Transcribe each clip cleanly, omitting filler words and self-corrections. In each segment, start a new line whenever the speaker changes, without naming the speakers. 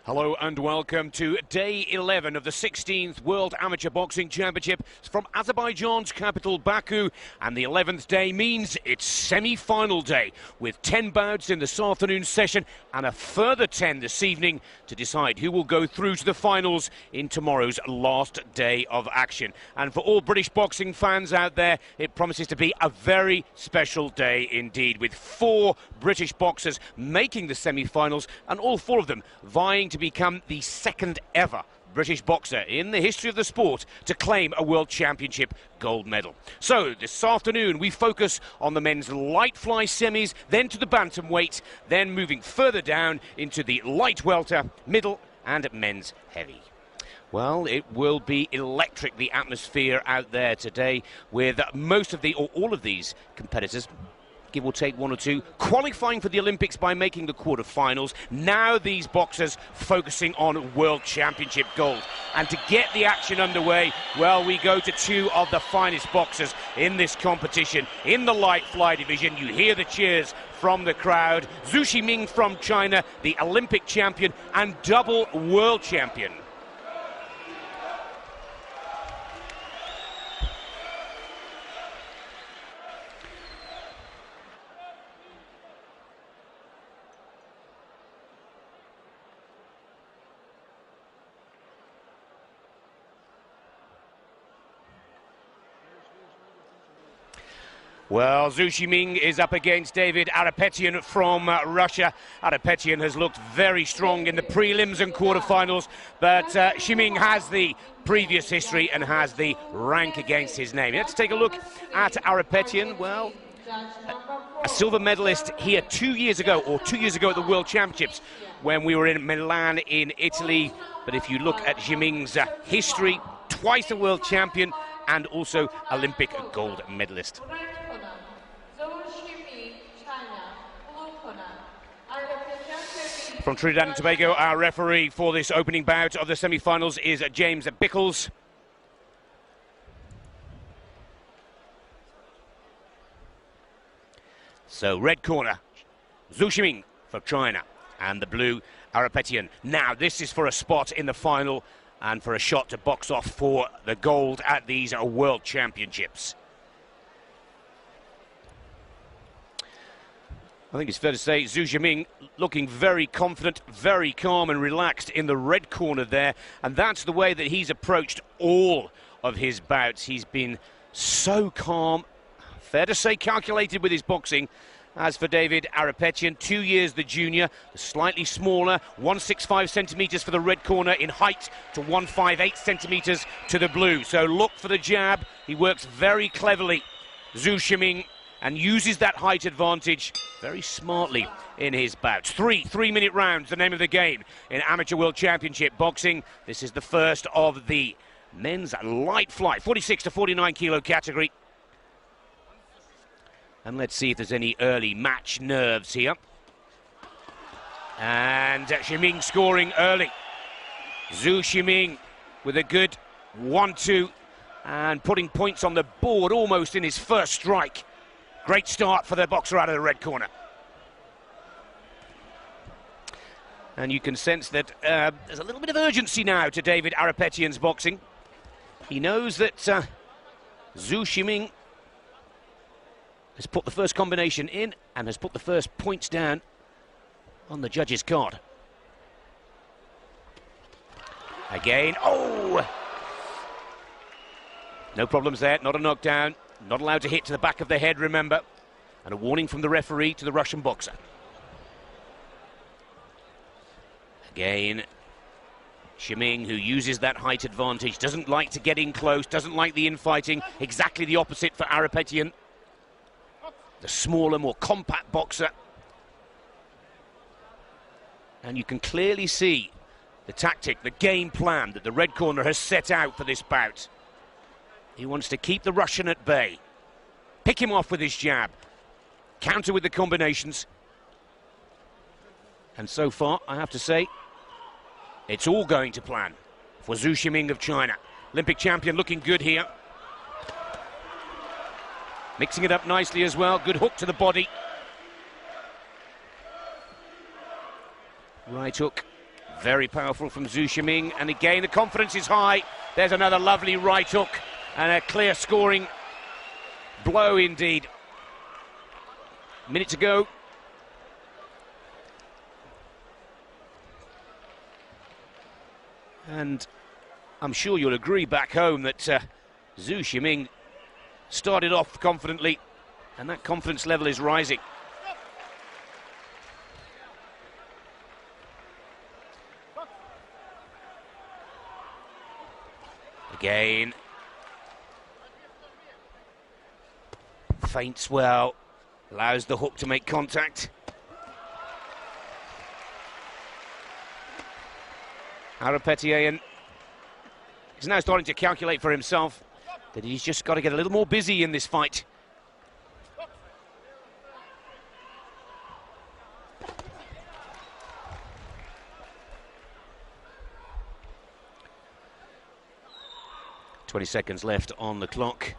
Hello and welcome to day 11 of the 16th World Amateur Boxing Championship from Azerbaijan's capital Baku, and the 11th day means it's semi-final day with 10 bouts in this afternoon session and a further 10 this evening to decide who will go through to the finals in tomorrow's last day of action. And for all British boxing fans out there, it promises to be a very special day indeed, with 4 British boxers making the semi-finals and all 4 of them vying to become the second ever British boxer in the history of the sport to claim a World Championship gold medal. So this afternoon we focus on the men's light fly semis, then to the bantamweight, then moving further down into the light welter, middle and men's heavy. Well, it will be electric, the atmosphere out there today, with most of the, or all of these competitors, give or take 1 or 2, qualifying for the Olympics by making the quarter-finals. Now these boxers focusing on World Championship gold. And to get the action underway, well, we go to 2 of the finest boxers in this competition. In the light fly division, you hear the cheers from the crowd. Zou Shiming from China, the Olympic champion and double world champion. Well, Zou Shiming is up against David Ayrapetyan from Russia. Ayrapetyan has looked very strong in the prelims and quarterfinals, but Shiming has the previous history and has the rank against his name. Let's take a look at Ayrapetyan. Well, a silver medalist here 2 years ago, or 2 years ago at the World Championships when we were in Milan in Italy. But if you look at Shiming's history, twice a world champion and also Olympic gold medalist. From Trinidad and Tobago, our referee for this opening bout of the semi-finals is James Bickles. So red corner, Zou Shiming for China, and the blue, Ayrapetyan. Now this is for a spot in the final and for a shot to box off for the gold at these World Championships. I think it's fair to say Zou Shiming looking very confident, very calm and relaxed in the red corner there. And that's the way that he's approached all of his bouts. He's been so calm, fair to say calculated with his boxing. As for David Ayrapetyan, 2 years the junior, slightly smaller, 165 centimetres for the red corner in height to 158 centimetres to the blue. So look for the jab. He works very cleverly, Zou Shiming, and uses that height advantage very smartly in his bouts. 3 3-minute rounds, the name of the game in Amateur World Championship boxing. This is the first of the men's light fly, 46 to 49 kilo category. And let's see if there's any early match nerves here. And Shiming scoring early. Zou Shiming with a good 1-2 and putting points on the board almost in his first strike. Great start for the boxer out of the red corner. And you can sense that there's a little bit of urgency now to David Ayrapetyan's boxing. He knows that Zou Shiming has put the first combination in and has put the first points down on the judge's card. Again, oh! No problems there, not a knockdown. Not allowed to hit to the back of the head, remember. And a warning from the referee to the Russian boxer. Again, Shiming, who uses that height advantage, doesn't like to get in close, doesn't like the infighting. Exactly the opposite for Ayrapetyan, the smaller, more compact boxer. And you can clearly see the tactic, the game plan that the red corner has set out for this bout. He wants to keep the Russian at bay, pick him off with his jab, counter with the combinations. And so far, I have to say, it's all going to plan for Zou Shiming of China. Olympic champion looking good here. Mixing it up nicely as well, good hook to the body. Right hook, Very powerful from Zou Shiming, and again the confidence is high. There's another lovely right hook and a clear scoring blow indeed. Minute to go. And I'm sure you'll agree back home that Zou Shiming started off confidently, and that confidence level is rising. Again. Feints well, allows the hook to make contact. Ayrapetyan is now starting to calculate for himself that he's just got to get a little more busy in this fight. .20 left on the clock.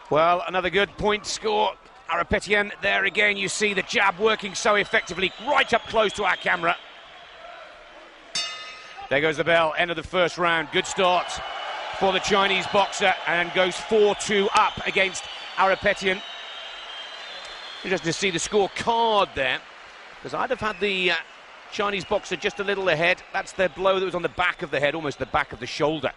Well, another good point score. Ayrapetyan, there again you see the jab working so effectively, right up close to our camera. There goes the bell, end of the first round. Good start for the Chinese boxer, and goes 4-2 up against Ayrapetyan. Interesting to see the scorecard there, because I'd have had the Chinese boxer just a little ahead. That's the blow that was on the back of the head, almost the back of the shoulder.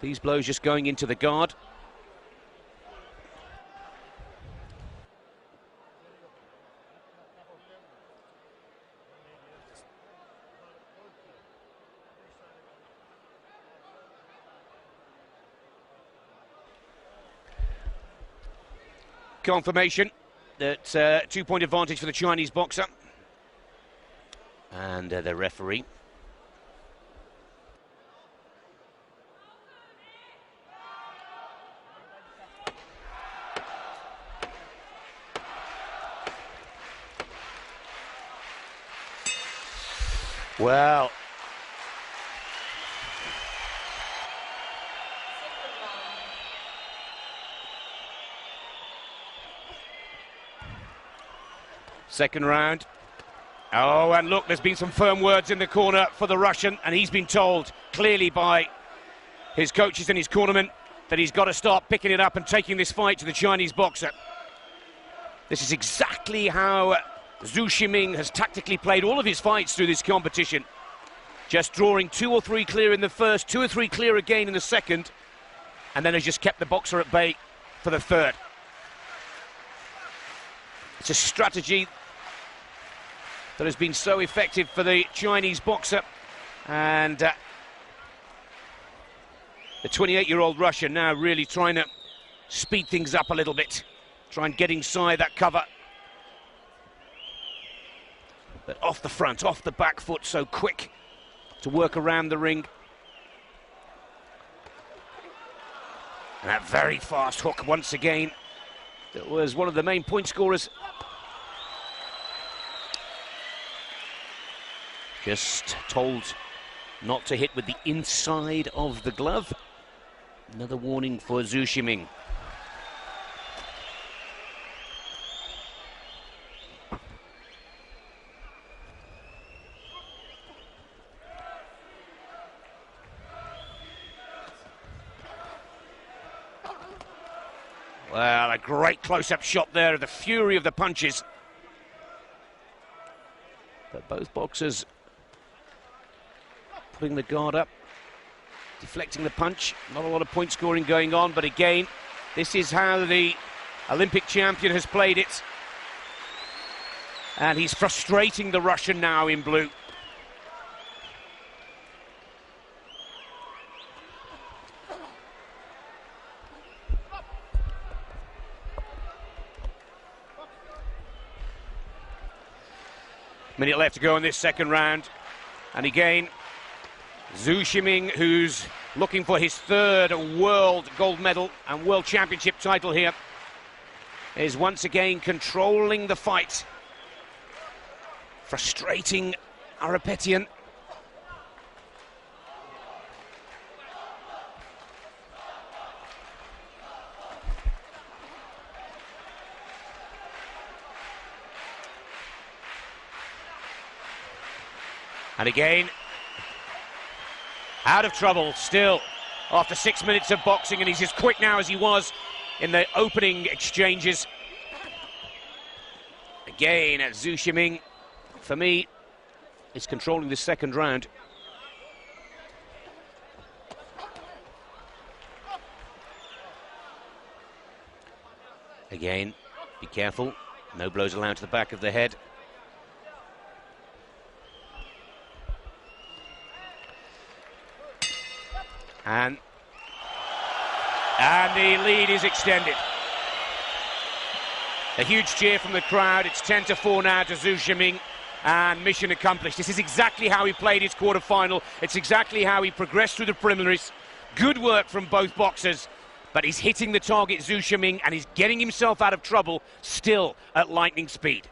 These blows just going into the guard. Confirmation that 2-point advantage for the Chinese boxer. And the referee. Well, second round. Oh, and look, there's been some firm words in the corner for the Russian, and he's been told clearly by his coaches and his cornermen that he's got to start picking it up and taking this fight to the Chinese boxer. This is exactly how Zou Shiming has tactically played all of his fights through this competition. Just drawing 2 or 3 clear in the first, 2 or 3 clear again in the second, and then has just kept the boxer at bay for the third. It's a strategy that has been so effective for the Chinese boxer, and the 28-year-old Russian now really trying to speed things up a little bit, try and get inside that cover. But off the front, off the back foot, so quick to work around the ring. And that very fast hook once again. That was one of the main point scorers. Just told not to hit with the inside of the glove. Another warning for Zou Shiming. Well, a great close-up shot there of the fury of the punches. But both boxers putting the guard up, deflecting the punch. Not a lot of point scoring going on, but again, this is how the Olympic champion has played it. And he's frustrating the Russian now in blue. Minute left to go in this second round. And again, Zou Shiming, who's looking for his third world gold medal and world championship title here, is once again controlling the fight. Frustrating Ayrapetyan. And again, out of trouble still after 6 minutes of boxing, and he's as quick now as he was in the opening exchanges. Again, Zou Shiming, for me, is controlling the second round. Again, be careful, no blows allowed to the back of the head. And the lead is extended. A huge cheer from the crowd. It's 10-4 now to Zou Shiming, and mission accomplished. This is exactly how he played his quarter-final. It's exactly how he progressed through the preliminaries. Good work from both boxers, but he's hitting the target, Zou Shiming, and he's getting himself out of trouble still at lightning speed.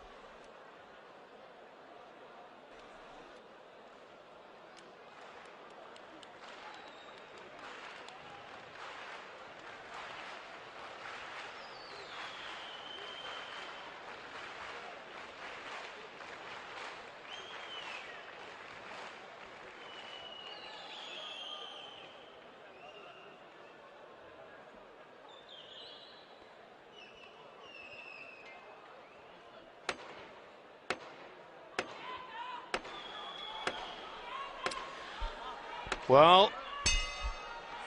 Well,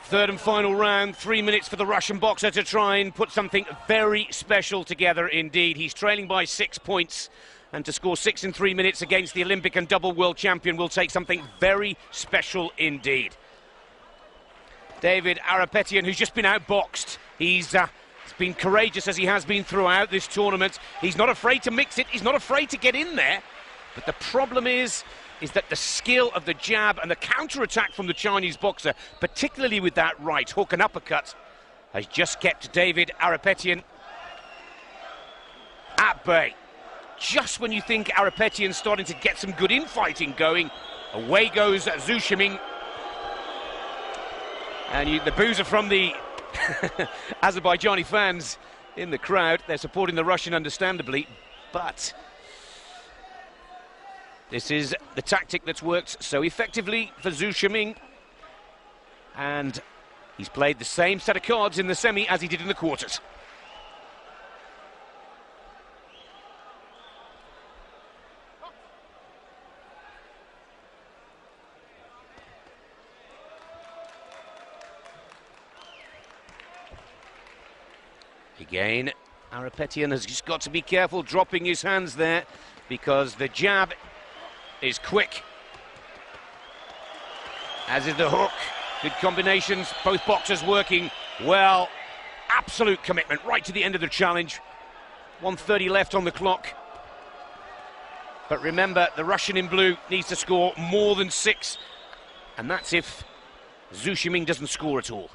third and final round, 3 minutes for the Russian boxer to try and put something very special together indeed. He's trailing by 6 points, and to score 6 in 3 minutes against the Olympic and double world champion will take something very special indeed. David Ayrapetyan, who's just been outboxed, he's been courageous as he has been throughout this tournament. He's not afraid to mix it, he's not afraid to get in there, but the problem is that the skill of the jab and the counter-attack from the Chinese boxer, particularly with that right hook and uppercut, has just kept David Ayrapetyan at bay. Just when you think Ayrapetyan's starting to get some good infighting going, away goes Zou Shiming. And the boos are from the Azerbaijani fans in the crowd. They're supporting the Russian, understandably, but this is the tactic that's worked so effectively for Zou Shiming, and he's played the same set of cards in the semi as he did in the quarters. Again, Ayrapetyan has just got to be careful dropping his hands there, because the jab is quick, as is the hook. Good combinations, both boxers working well. Absolute commitment right to the end of the challenge. 1:30 left on the clock. But remember, the Russian in blue needs to score more than 6, and that's if Zou Shiming doesn't score at all.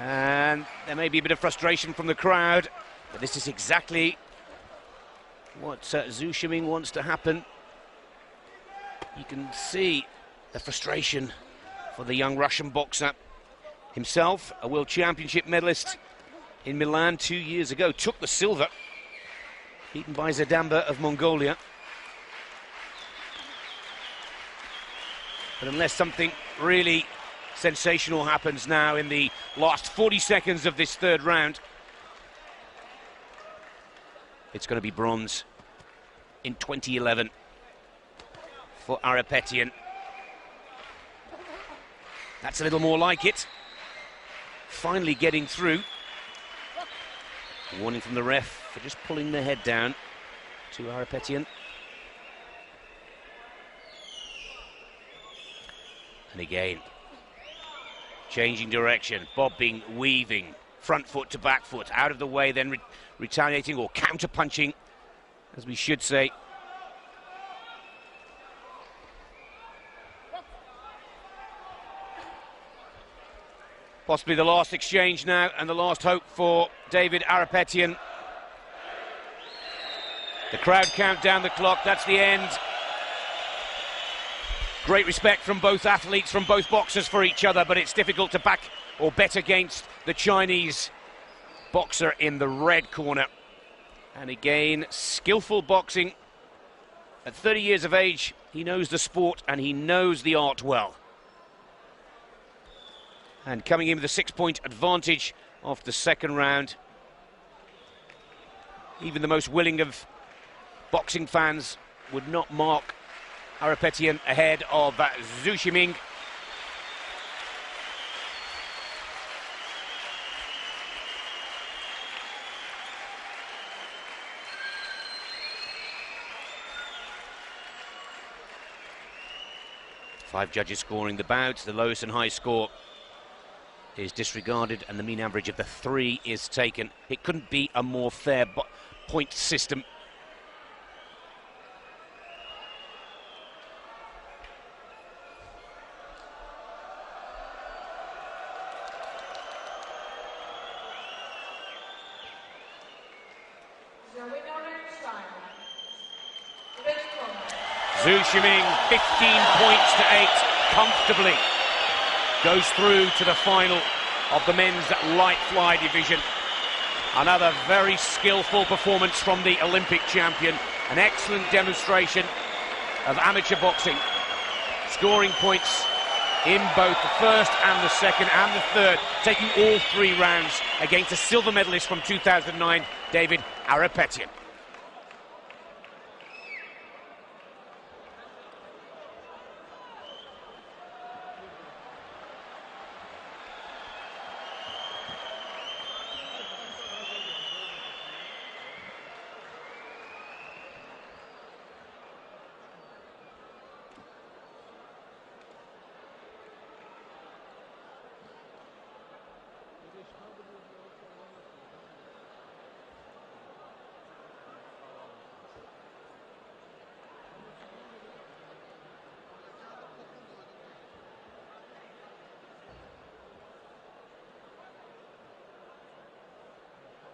And there may be a bit of frustration from the crowd, but this is exactly what Zou Shiming wants to happen. You can see the frustration for the young Russian boxer. Himself, a World Championship medalist in Milan 2 years ago, took the silver, beaten by Zadamba of Mongolia. But unless something really sensational happens now in the last 40 seconds of this third round, it's going to be bronze in 2011 for Ayrapetyan. That's a little more like it. Finally getting through. Warning from the ref for just pulling the head down to Ayrapetyan. And again, changing direction, bobbing, weaving, front foot to back foot, out of the way, then retaliating or counter-punching, as we should say. Possibly the last exchange now, and the last hope for David Ayrapetyan. The crowd count down the clock, that's the end. Great respect from both athletes, from both boxers for each other, but it's difficult to back or bet against the Chinese boxer in the red corner. And again, skillful boxing. At 30 years of age, he knows the sport and he knows the art well. And coming in with a 6-point advantage off the second round. Even the most willing of boxing fans would not mark Ayrapetyan ahead of Zou Shiming. Five judges scoring the bout. The lowest and highest score is disregarded and the mean average of the 3 is taken. It couldn't be a more fair point system. Zou Shiming, 15 points to 8, comfortably goes through to the final of the men's light fly division. Another very skillful performance from the Olympic champion. An excellent demonstration of amateur boxing, scoring points in both the first and the second and the third, taking all 3 rounds against a silver medalist from 2009, David Ayrapetyan.